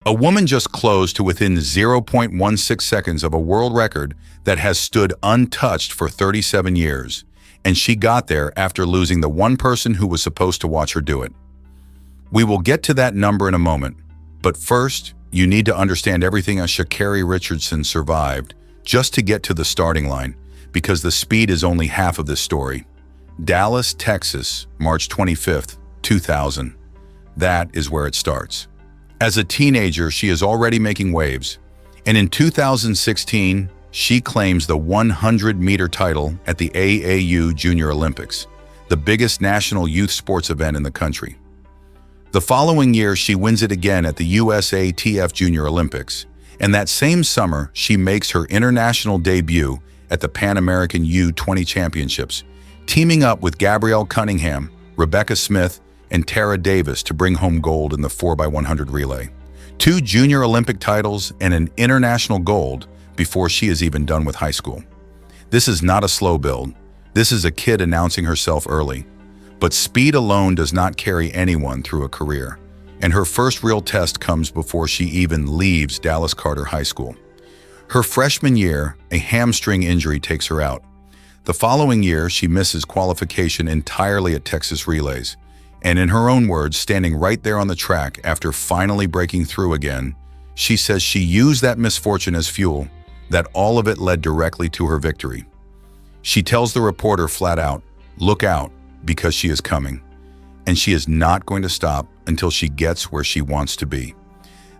A woman just closed to within 0.16 seconds of a world record that has stood untouched for 37 years, and she got there after losing the one person who was supposed to watch her do it. We will get to that number in a moment, but first, you need to understand everything Sha'Carri Richardson survived just to get to the starting line, because the speed is only half of this story. Dallas, Texas, March 25th, 2000. That is where it starts. As a teenager, she is already making waves, and in 2016, she claims the 100-meter title at the AAU Junior Olympics, the biggest national youth sports event in the country. The following year, she wins it again at the USATF Junior Olympics, and that same summer, she makes her international debut at the Pan American U20 Championships, teaming up with Gabrielle Cunningham, Rebecca Smith, and Tara Davis to bring home gold in the 4x100 relay. 2 junior Olympic titles and an international gold before she is even done with high school. This is not a slow build. This is a kid announcing herself early. But speed alone does not carry anyone through a career, and her first real test comes before she even leaves Dallas Carter High School. Her freshman year, a hamstring injury takes her out. The following year, she misses qualification entirely at Texas Relays, and in her own words, standing right there on the track after finally breaking through again, she says she used that misfortune as fuel, that all of it led directly to her victory. She tells the reporter flat out, "Look out, because she is coming, and she is not going to stop until she gets where she wants to be."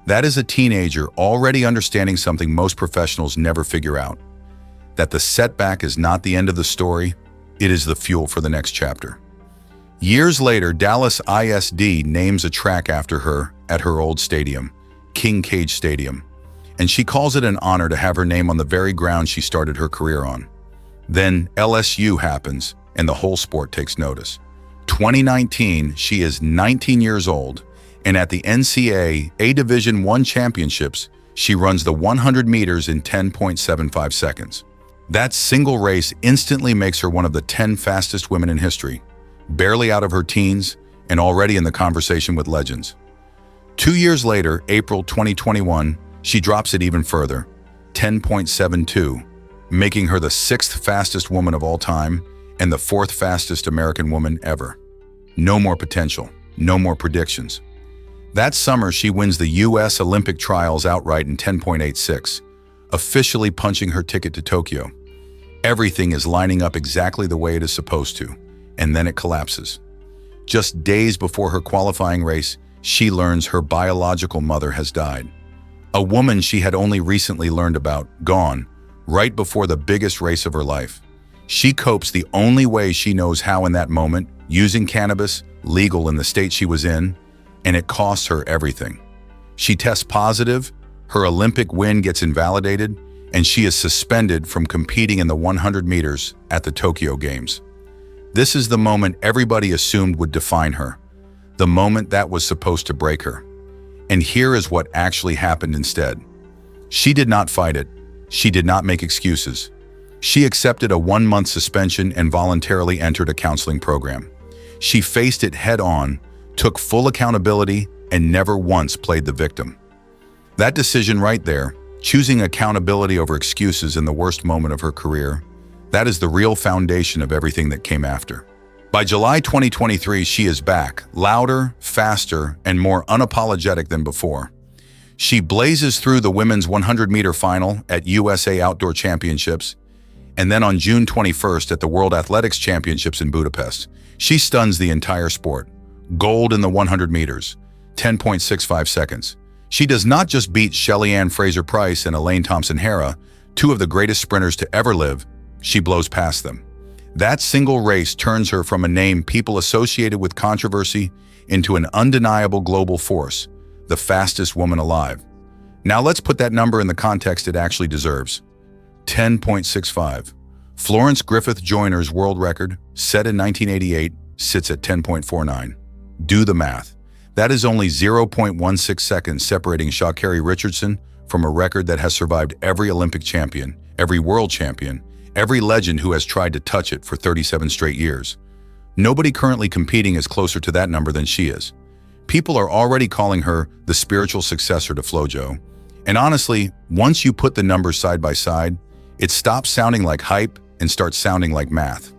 That is a teenager already understanding something most professionals never figure out, that the setback is not the end of the story, it is the fuel for the next chapter. Years later, Dallas ISD names a track after her at her old stadium, King Cage Stadium, and she calls it an honor to have her name on the very ground she started her career on. Then LSU happens, and the whole sport takes notice. 2019, she is 19 years old, and at the NCAA Division I Championships, she runs the 100 meters in 10.75 seconds. That single race instantly makes her one of the 10 fastest women in history, barely out of her teens and already in the conversation with legends. 2 years later, April 2021, she drops it even further, 10.72, making her the 6th fastest woman of all time and the 4th fastest American woman ever. No more potential, no more predictions. That summer, she wins the U.S. Olympic trials outright in 10.86, officially punching her ticket to Tokyo. Everything is lining up exactly the way it is supposed to, and then it collapses. Just days before her qualifying race, she learns her biological mother has died. A woman she had only recently learned about, gone, right before the biggest race of her life. She copes the only way she knows how in that moment, using cannabis, legal in the state she was in, and it costs her everything. She tests positive, her Olympic win gets invalidated, and she is suspended from competing in the 100 meters at the Tokyo Games. This is the moment everybody assumed would define her, the moment that was supposed to break her. And here is what actually happened instead. She did not fight it. She did not make excuses. She accepted a 1-month suspension and voluntarily entered a counseling program. She faced it head-on, took full accountability, and never once played the victim. That decision right there, choosing accountability over excuses in the worst moment of her career, that is the real foundation of everything that came after. By July 2023, she is back, louder, faster, and more unapologetic than before. She blazes through the women's 100-meter final at USA Outdoor Championships, and then on June 21st at the World Athletics Championships in Budapest, she stuns the entire sport. Gold in the 100 meters, 10.65 seconds. She does not just beat Shelly-Ann Fraser-Pryce and Elaine Thompson-Herah, 2 of the greatest sprinters to ever live, she blows past them. That single race turns her from a name people associated with controversy into an undeniable global force, the fastest woman alive. Now let's put that number in the context it actually deserves. 10.65. Florence Griffith Joyner's world record, set in 1988, sits at 10.49. Do the math. That is only 0.16 seconds separating Sha'Carri Richardson from a record that has survived every Olympic champion, every world champion, every legend who has tried to touch it for 37 straight years. Nobody currently competing is closer to that number than she is. People are already calling her the spiritual successor to FloJo. And honestly, once you put the numbers side by side, it stops sounding like hype and starts sounding like math.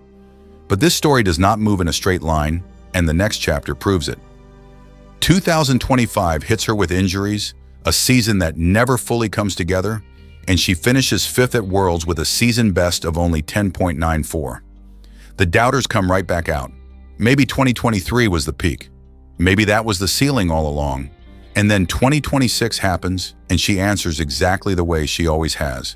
But this story does not move in a straight line, and the next chapter proves it. 2025 hits her with injuries, a season that never fully comes together, and she finishes 5th at Worlds with a season best of only 10.94. The doubters come right back out. Maybe 2023 was the peak. Maybe that was the ceiling all along. And then 2026 happens, and she answers exactly the way she always has.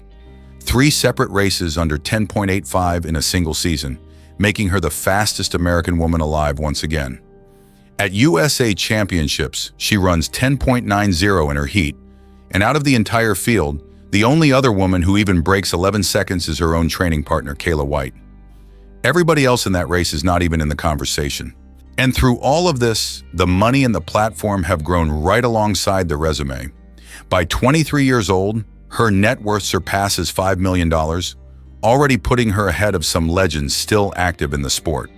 3 separate races under 10.85 in a single season, making her the fastest American woman alive once again. At USA Championships, she runs 10.90 in her heat, and out of the entire field, the only other woman who even breaks 11 seconds is her own training partner, Kayla White. Everybody else in that race is not even in the conversation. And through all of this, the money and the platform have grown right alongside the resume. By 23 years old, her net worth surpasses $5 million, already putting her ahead of some legends still active in the sport.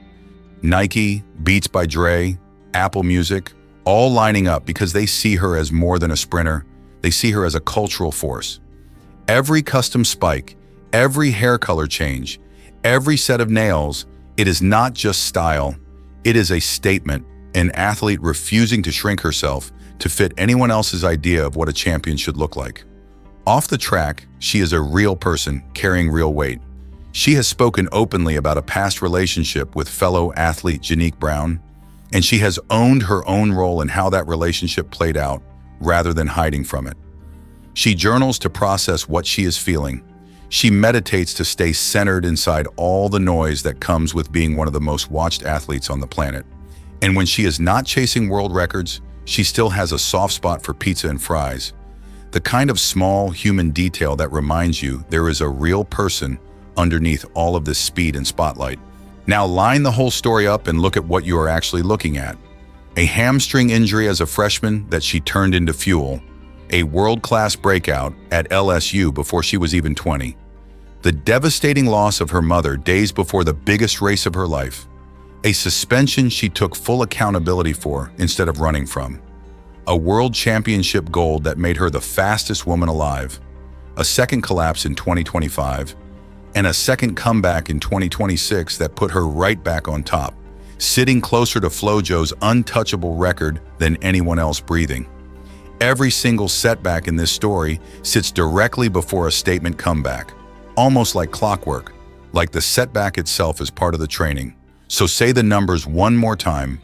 Nike, Beats by Dre, Apple Music, all lining up because they see her as more than a sprinter. They see her as a cultural force. Every custom spike, every hair color change, every set of nails, it is not just style, it is a statement, an athlete refusing to shrink herself to fit anyone else's idea of what a champion should look like. Off the track, she is a real person carrying real weight. She has spoken openly about a past relationship with fellow athlete Janique Brown, and she has owned her own role in how that relationship played out rather than hiding from it. She journals to process what she is feeling. She meditates to stay centered inside all the noise that comes with being one of the most watched athletes on the planet. And when she is not chasing world records, she still has a soft spot for pizza and fries. The kind of small human detail that reminds you there is a real person underneath all of this speed and spotlight. Now line the whole story up and look at what you are actually looking at. A hamstring injury as a freshman that she turned into fuel. A world-class breakout at LSU before she was even 20. The devastating loss of her mother days before the biggest race of her life. A suspension she took full accountability for instead of running from. A world championship gold that made her the fastest woman alive. A second collapse in 2025. And a second comeback in 2026 that put her right back on top, sitting closer to FloJo's untouchable record than anyone else breathing. Every single setback in this story sits directly before a statement comeback, almost like clockwork, like the setback itself is part of the training. So say the numbers one more time.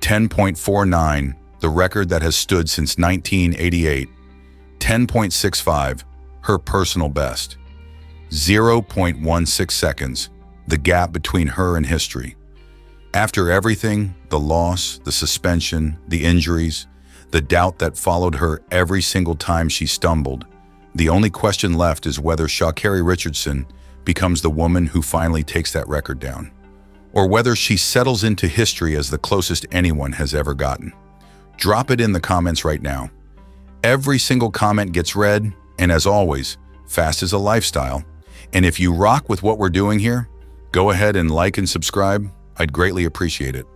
10.49, the record that has stood since 1988. 10.65, her personal best. 0.16 seconds, the gap between her and history. After everything, the loss, the suspension, the injuries, the doubt that followed her every single time she stumbled, the only question left is whether Sha'Carri Richardson becomes the woman who finally takes that record down, or whether she settles into history as the closest anyone has ever gotten. Drop it in the comments right now. Every single comment gets read, and as always, fast is a lifestyle. And if you rock with what we're doing here, go ahead and like and subscribe. I'd greatly appreciate it.